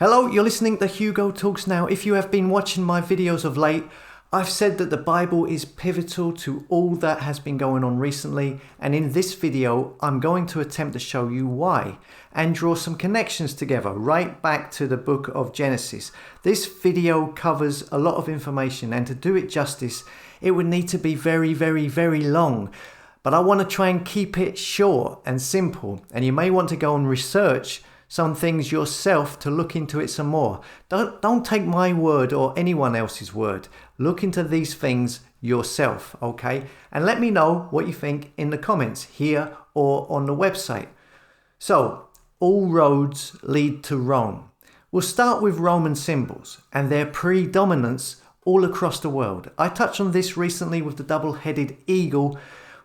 Hello, you're listening to Hugo Talks Now. If you have been watching my videos of late, I've said that the Bible is pivotal to all that has been going on recently, and in this video I'm going to attempt to show you why and draw some connections together right back to the book of Genesis. This video covers a lot of information, and to do it justice it would need to be very long, but I want to try and keep it short and simple, and you may want to go and research some things yourself to look into it some more. Don't take my word or anyone else's word. Look into these things yourself, okay? And let me know what you think in the comments here or on the website. So, all roads lead to Rome. We'll start with Roman symbols and their predominance all across the world. I touched on this recently with the double-headed eagle.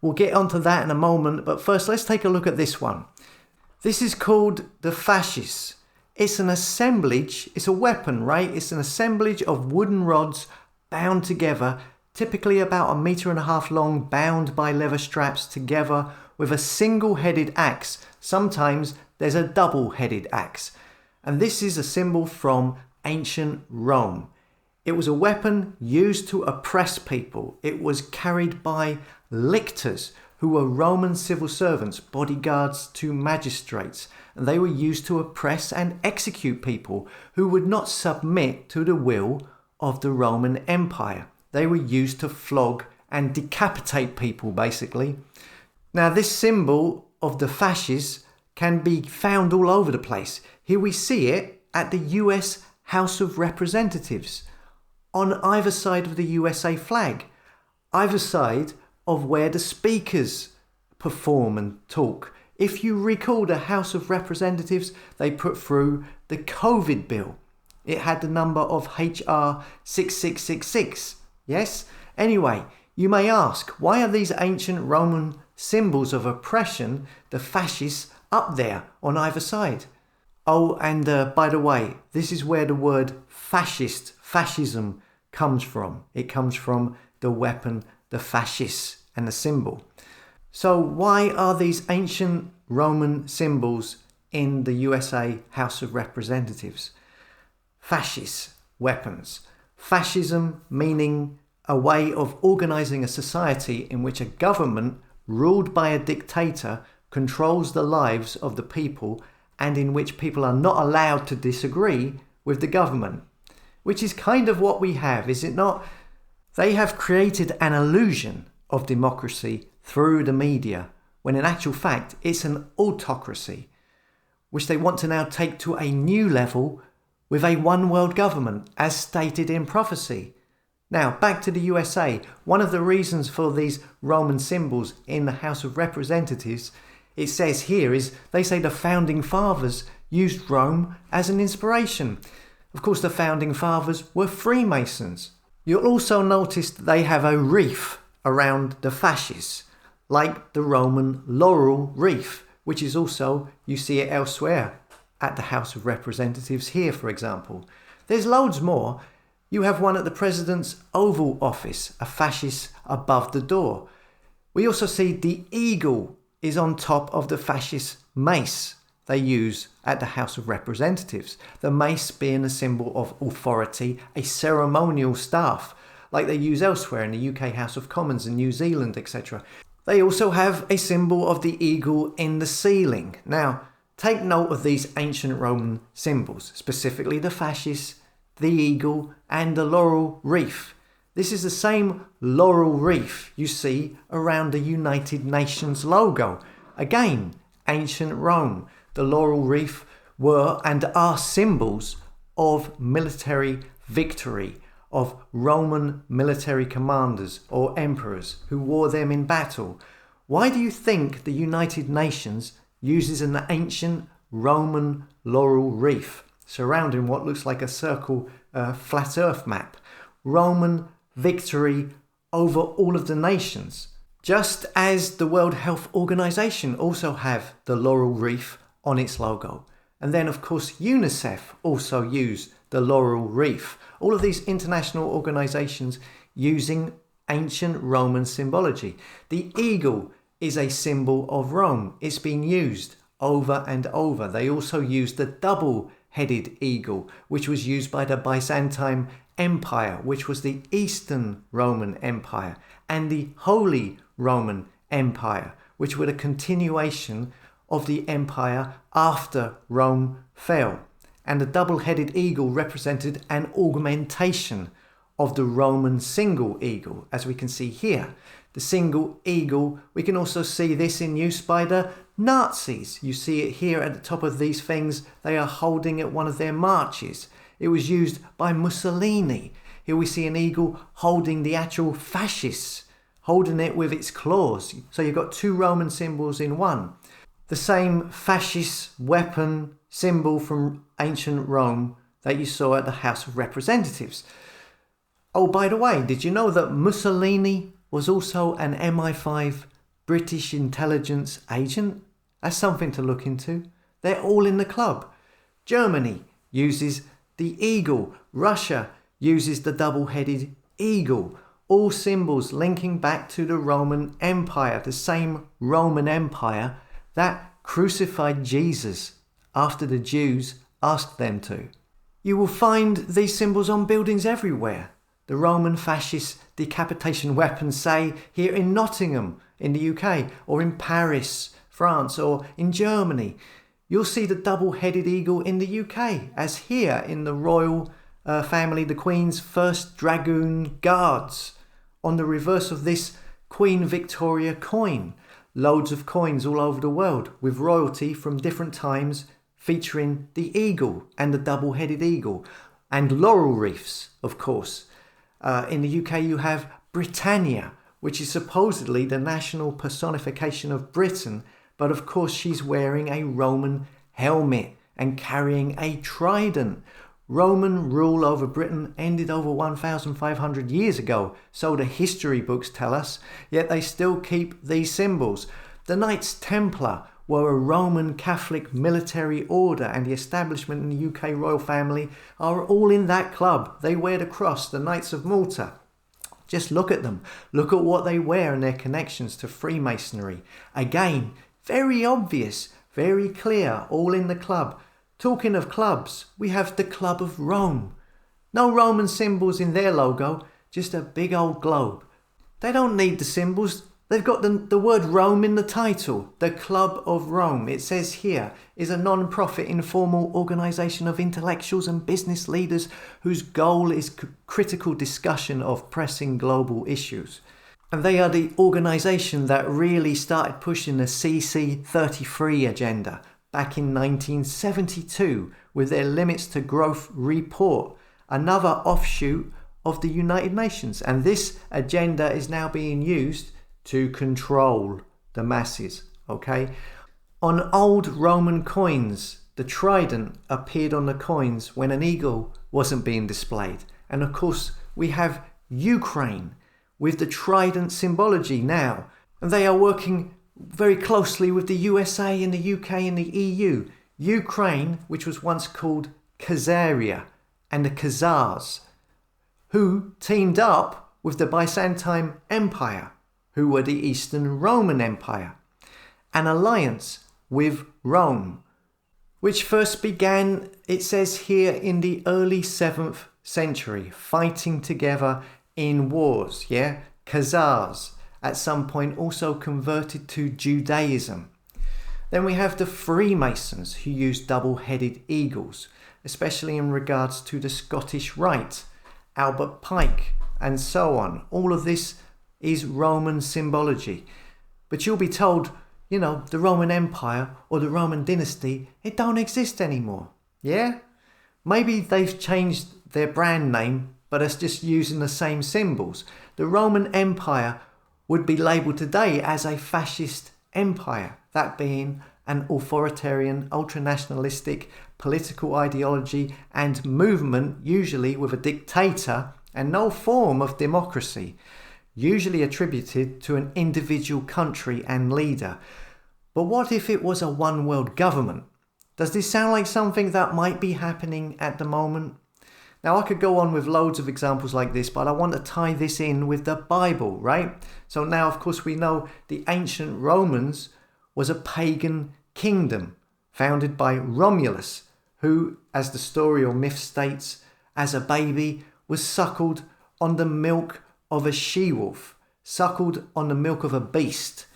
We'll get onto that in a moment, but first let's take a look at this one. This is called the fasces. It's an assemblage, it's a weapon, right? It's an assemblage of wooden rods bound together, typically about 1.5 meters long, bound by leather straps together with a single-headed axe. Sometimes there's a double-headed axe. And this is a symbol from ancient Rome. It was a weapon used to oppress people. It was carried by lictors, who were Roman civil servants, bodyguards to magistrates, and they were used to oppress and execute people who would not submit to the will of the Roman Empire. They were used to flog and decapitate people, basically. Now, this symbol of the fasces can be found all over the place. Here we see it at the US House of Representatives, on either side of the USA flag, either side of where the speakers perform and talk. If you recall the House of Representatives, they put through the COVID bill. It had the number of HR 6666. Yes? Anyway, you may ask, why are these ancient Roman symbols of oppression, the fascists, up there on either side? Oh, and by the way, this is where the word fascist, fascism, comes from. It comes from the weapon, the fasces, and the symbol. So why are these ancient Roman symbols in the USA House of Representatives? Fasces, weapons. Fascism meaning a way of organizing a society in which a government ruled by a dictator controls the lives of the people, and in which people are not allowed to disagree with the government. Which is kind of what we have, is it not? They have created an illusion of democracy through the media, when in actual fact it's an autocracy, which they want to now take to a new level with a one world government, as stated in prophecy. Now, back to the USA. One of the reasons for these Roman symbols in the House of Representatives, it says here, is they say the founding fathers used Rome as an inspiration. Of course, the founding fathers were Freemasons. You'll also notice that they have a wreath around the fasces, like the Roman laurel wreath, which is also, you see it elsewhere at the House of Representatives here, for example. There's loads more. You have one at the President's Oval Office, a fasces above the door. We also see the eagle is on top of the fasces mace they use at the House of Representatives. The mace being a symbol of authority, a ceremonial staff, like they use elsewhere in the UK House of Commons and New Zealand, etc. They also have a symbol of the eagle in the ceiling. Now, take note of these ancient Roman symbols, specifically the fasces, the eagle, and the laurel wreath. This is the same laurel wreath you see around the United Nations logo. Again, ancient Rome. The laurel wreath were and are symbols of military victory, of Roman military commanders or emperors who wore them in battle. Why do you think the United Nations uses an ancient Roman laurel wreath surrounding what looks like a circle flat earth map? Roman victory over all of the nations. Just as the World Health Organization also have the laurel wreath on its logo. And then of course UNICEF also use the laurel wreath. All of these international organizations using ancient Roman symbology. The eagle is a symbol of Rome. It's been used over and over. They also use the double double-headed eagle, which was used by the Byzantine Empire, which was the Eastern Roman Empire, and the Holy Roman Empire, which were the continuation of the empire after Rome fell. And the double-headed eagle represented an augmentation of the Roman single eagle, as we can see here. The single eagle, we can also see this in use by the Nazis. You see it here at the top of these things they are holding at one of their marches. It was used by Mussolini. Here we see an eagle holding the actual fascists, holding it with its claws. So you've got two Roman symbols in one. The same fascist weapon symbol from ancient Rome that you saw at the House of Representatives. Oh, by the way, did you know that Mussolini was also an MI5 British intelligence agent? That's something to look into. They're all in the club. Germany uses the eagle. Russia uses the double-headed eagle. All symbols linking back to the Roman Empire, the same Roman Empire that crucified Jesus after the Jews asked them to. You will find these symbols on buildings everywhere. The Roman fascist decapitation weapons, say, here in Nottingham in the UK, or in Paris, France, or in Germany. You'll see the double-headed eagle in the UK, as here in the royal family, the Queen's 1st Dragoon Guards. On the reverse of this Queen Victoria coin. Loads of coins all over the world with royalty from different times featuring the eagle and the double-headed eagle. And laurel wreaths, of course. In the UK you have Britannia, which is supposedly the national personification of Britain, but of course she's wearing a Roman helmet and carrying a trident. Roman rule over Britain ended over 1,500 years ago, so the history books tell us, yet they still keep these symbols. The Knights Templar were a Roman Catholic military order, and the establishment in the UK royal family are all in that club. They wear the cross, the Knights of Malta. Just look at them. Look at what they wear and their connections to Freemasonry. Again, very obvious, very clear, all in the club. Talking of clubs, we have the Club of Rome. No Roman symbols in their logo, just a big old globe. They don't need the symbols. They've got the word Rome in the title. The Club of Rome, it says here, is a non-profit informal organisation of intellectuals and business leaders whose goal is critical discussion of pressing global issues. And they are the organisation that really started pushing the CC33 agenda back in 1972 with their Limits to Growth report, another offshoot of the United Nations. And this agenda is now being used to control the masses, okay? On old Roman coins, the trident appeared on the coins when an eagle wasn't being displayed. And of course, we have Ukraine with the trident symbology now. And they are working very closely with the USA and the UK and the EU. Ukraine, which was once called Khazaria, and the Khazars, who teamed up with the Byzantine Empire, who were the Eastern Roman Empire, an alliance with Rome, which first began, it says here, in the early 7th century, fighting together in wars, yeah? Khazars, at some point also converted to Judaism. Then we have the Freemasons, who use double-headed eagles, especially in regards to the Scottish Rite, Albert Pike, and so on. All of this is Roman symbology. But you'll be told, you know, the Roman Empire or the Roman dynasty, it don't exist anymore. Yeah? Maybe they've changed their brand name, but it's just using the same symbols. The Roman Empire would be labelled today as a fascist empire, that being an authoritarian, ultranationalistic political ideology and movement, usually with a dictator and no form of democracy, usually attributed to an individual country and leader. But what if it was a one-world government? Does this sound like something that might be happening at the moment? Now, I could go on with loads of examples like this, but I want to tie this in with the Bible, right? So now, of course, we know the ancient Romans was a pagan kingdom founded by Romulus, who, as the story or myth states, as a baby was suckled on the milk of a she-wolf, suckled on the milk of a beast.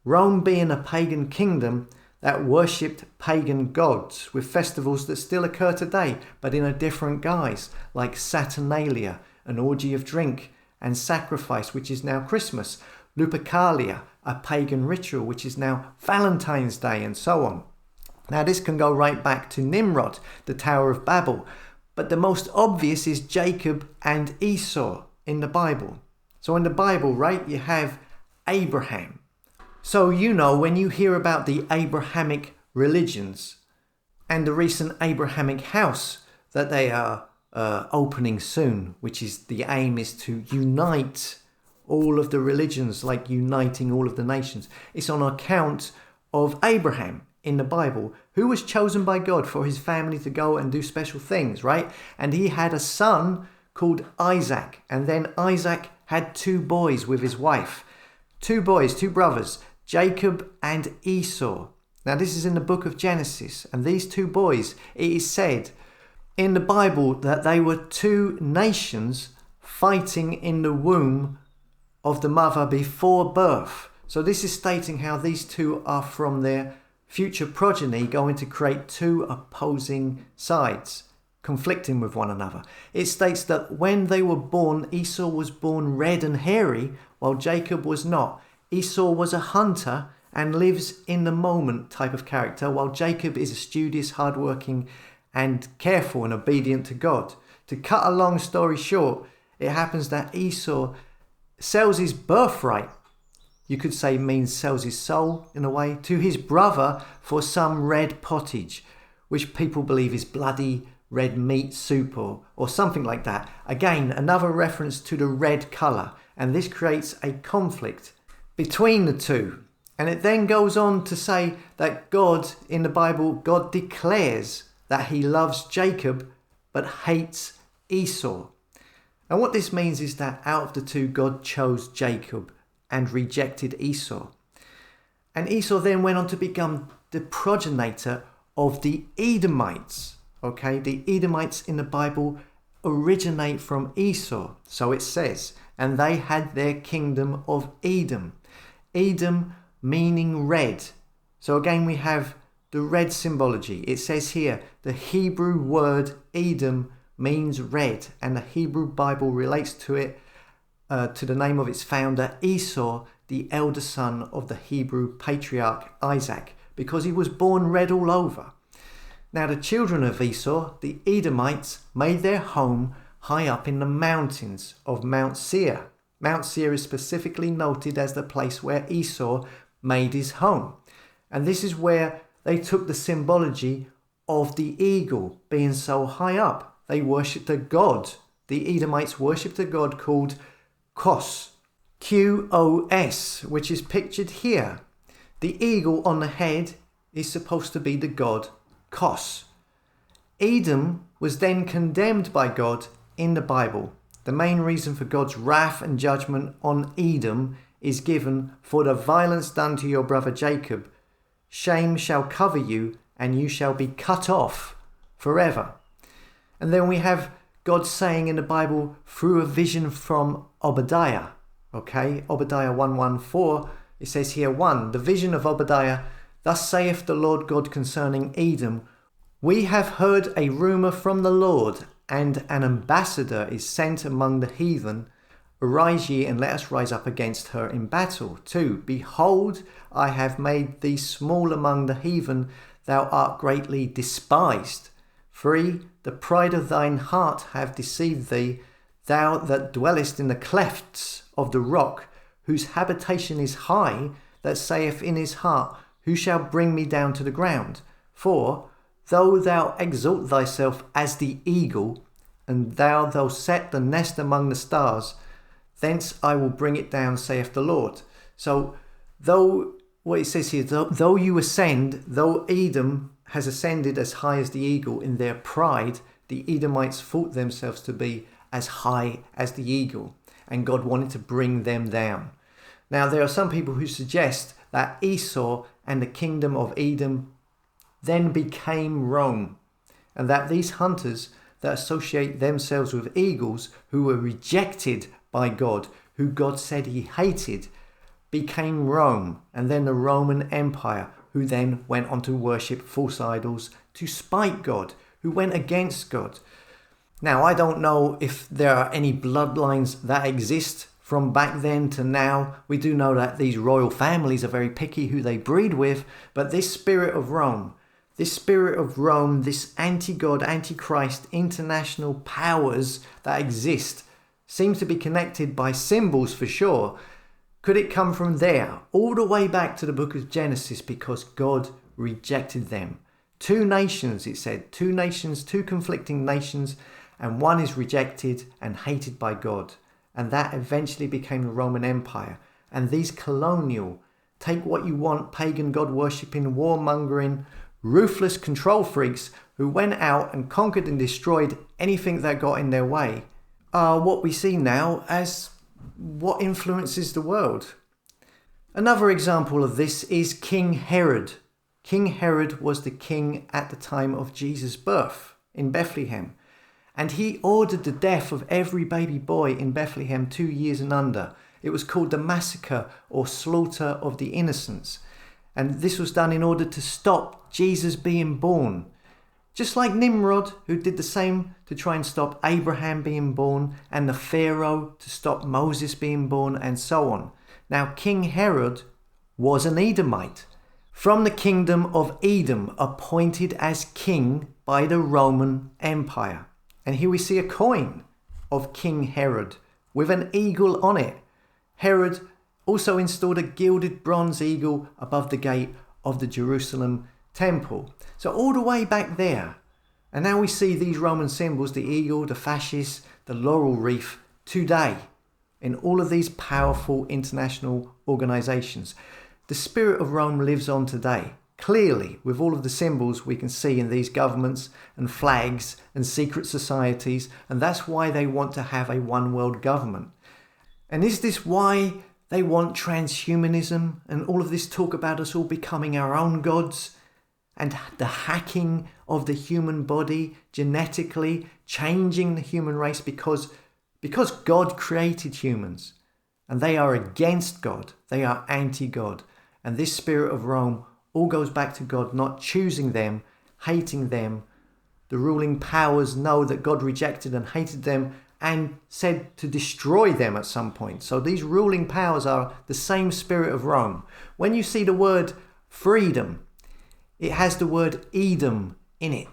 Rome being a pagan kingdom that worshipped pagan gods with festivals that still occur today, but in a different guise, like Saturnalia, an orgy of drink and sacrifice, which is now Christmas, Lupercalia, a pagan ritual, which is now Valentine's Day, and so on. Now this can go right back to Nimrod, the Tower of Babel, but the most obvious is Jacob and Esau in the Bible. So in the Bible, right, you have Abraham. So when you hear about the Abrahamic religions and the recent Abrahamic house that they are opening soon, which is the aim is to unite all of the religions, like uniting all of the nations. It's on account of Abraham in the Bible, who was chosen by God for his family to go and do special things, right? And he had a son called Isaac. And then Isaac had 2 boys with his wife. 2 boys, 2 brothers, Jacob and Esau. Now this is in the book of Genesis. And these 2 boys, it is said in the Bible that they were 2 nations fighting in the womb of the mother before birth. So this is stating how these 2 are from their future progeny going to create 2 opposing sides, conflicting with one another. It states that when they were born, Esau was born red and hairy, while Jacob was not. Esau was a hunter and lives in the moment type of character, while Jacob is a studious, hardworking, and careful and obedient to God. To cut a long story short, it happens that Esau sells his birthright, you could say means sells his soul in a way, to his brother for some red pottage, which people believe is bloody red meat soup or something like that. Again, another reference to the red colour, and this creates a conflict between the 2. And it then goes on to say that God, in the Bible, God declares that he loves Jacob but hates Esau. And what this means is that out of the 2, God chose Jacob and rejected Esau. And Esau then went on to become the progenitor of the Edomites. Okay, the Edomites in the Bible originate from Esau, so it says, and they had their kingdom of Edom. Edom meaning red. So again, we have the red symbology. It says here, the Hebrew word Edom means red, and the Hebrew Bible relates to it, to the name of its founder, Esau, the elder son of the Hebrew patriarch Isaac, because he was born red all over. Now the children of Esau, the Edomites, made their home high up in the mountains of Mount Seir. Mount Seir is specifically noted as the place where Esau made his home. And this is where they took the symbology of the eagle being so high up. They worshipped a god. The Edomites worshipped a god called Kos, Qos, which is pictured here. The eagle on the head is supposed to be the god Kos. Edom was then condemned by God in the Bible. The main reason for God's wrath and judgment on Edom is given for the violence done to your brother Jacob. Shame shall cover you, and you shall be cut off forever. And then we have God saying in the Bible through a vision from Obadiah. Okay, Obadiah 1:1-4, it says here 1, the vision of Obadiah, thus saith the Lord God concerning Edom, we have heard a rumour from the Lord, and an ambassador is sent among the heathen. Arise ye, and let us rise up against her in battle. 2, behold, I have made thee small among the heathen, thou art greatly despised. 3, the pride of thine heart have deceived thee, thou that dwellest in the clefts of the rock, whose habitation is high, that saith in his heart, who shall bring me down to the ground? 4, though thou exalt thyself as the eagle, and thou set the nest among the stars, thence I will bring it down, saith the Lord. So, what it says here, though you ascend, though Edom has ascended as high as the eagle in their pride, the Edomites thought themselves to be as high as the eagle, and God wanted to bring them down. Now, there are some people who suggest that Esau and the kingdom of Edom then became Rome, and that these hunters that associate themselves with eagles, who were rejected by God, who God said he hated, became Rome, and then the Roman Empire, who then went on to worship false idols to spite God, who went against God. Now, I don't know if there are any bloodlines that exist from back then to now. We do know that these royal families are very picky who they breed with, but this spirit of Rome, this anti-God, anti-Christ, international powers that exist, seems to be connected by symbols for sure. Could it come from there, all the way back to the book of Genesis, because God rejected them? Two nations, it said, two nations, two conflicting nations, and one is rejected and hated by God. And that eventually became the Roman Empire. And these colonial, take what you want, pagan God worshipping, warmongering, ruthless control freaks who went out and conquered and destroyed anything that got in their way, are what we see now as what influences the world. Another example of this is King Herod. King Herod was the king at the time of Jesus' birth in Bethlehem, and he ordered the death of every baby boy in Bethlehem 2 years and under. It was called the massacre or slaughter of the innocents, and this was done in order to stop Jesus being born. Just like Nimrod, who did the same to try and stop Abraham being born, and the Pharaoh to stop Moses being born, and so on. Now, King Herod was an Edomite, from the kingdom of Edom, appointed as king by the Roman Empire. And here we see a coin of King Herod with an eagle on it. Herod also installed a gilded bronze eagle above the gate of the Jerusalem temple. So all the way back there. And now we see these Roman symbols, the eagle, the fasces, the laurel wreath, today in all of these powerful international organizations. The spirit of Rome lives on today, clearly, with all of the symbols we can see in these governments and flags and secret societies, and that's why they want to have a one world government. And is this why they want transhumanism and all of this talk about us all becoming our own gods? And the hacking of the human body genetically, changing the human race because God created humans and they are against God, they are anti-God. And this spirit of Rome all goes back to God not choosing them, hating them. The ruling powers know that God rejected and hated them and said to destroy them at some point. So these ruling powers are the same spirit of Rome. When you see the word freedom, it has the word Edom in it,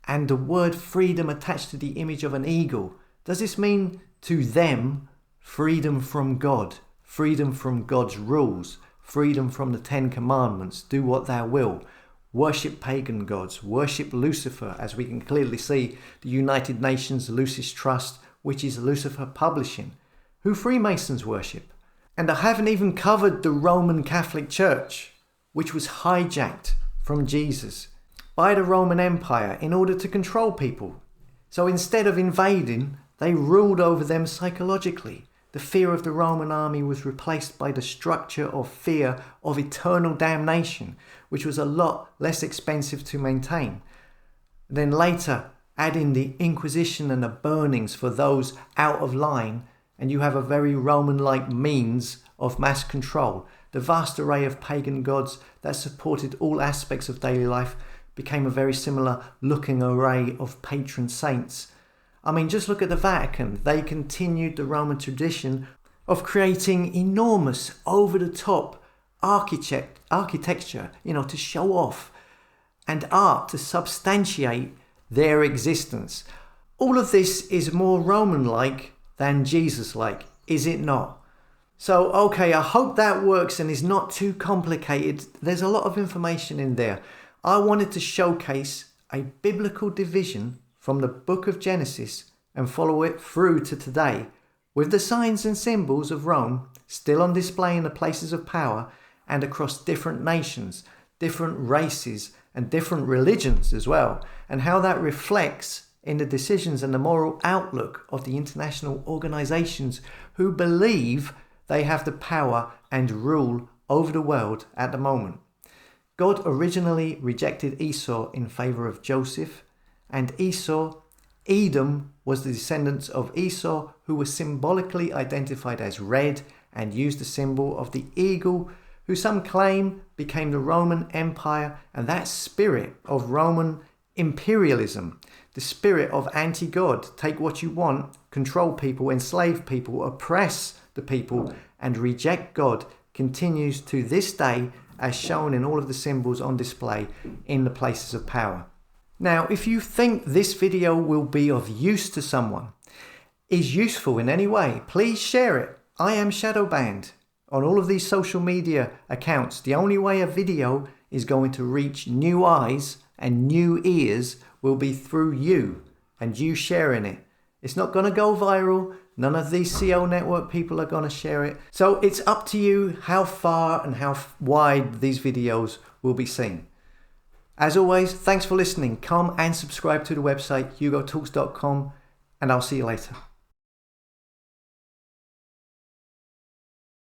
and the word freedom attached to the image of an eagle. Does this mean to them freedom from God, freedom from God's rules, freedom from the 10 Commandments, do what thou will, worship pagan gods, worship Lucifer, as we can clearly see the United Nations Lucis Trust, which is Lucifer Publishing, who Freemasons worship. And I haven't even covered the Roman Catholic Church, which was hijacked from Jesus by the Roman Empire in order to control people. So instead of invading, they ruled over them psychologically. The fear of the Roman army was replaced by the structure of fear of eternal damnation, which was a lot less expensive to maintain. Then later, add in the Inquisition and the burnings for those out of line, and you have a very Roman-like means of mass control. The vast array of pagan gods that supported all aspects of daily life became a very similar looking array of patron saints. I mean, just look at the Vatican. They continued the Roman tradition of creating enormous, over-the-top architecture, to show off, and art to substantiate their existence. All of this is more Roman-like than Jesus-like, is it not? So, okay, I hope that works and is not too complicated. There's a lot of information in there. I wanted to showcase a biblical division from the book of Genesis and follow it through to today, with the signs and symbols of Rome still on display in the places of power and across different nations, different races, and different religions as well, and how that reflects in the decisions and the moral outlook of the international organizations who believe they have the power and rule over the world at the moment. God originally rejected Esau in favor of Joseph, and Esau. Edom was the descendants of Esau, who were symbolically identified as red and used the symbol of the eagle, who some claim became the Roman Empire, and that spirit of Roman imperialism, the spirit of anti-God, take what you want, control people, enslave people, oppress the people, and reject God, continues to this day as shown in all of the symbols on display in the places of power. Now, if you think this video will be of use to someone, is useful in any way, please share it. I am shadow banned on all of these social media accounts. The only way a video is going to reach new eyes and new ears will be through you and you sharing it. It's not going to go viral. None of these CO network people are going to share it. So it's up to you how far and how wide these videos will be seen. As always, thanks for listening. Come and subscribe to the website hugotalks.com, and I'll see you later.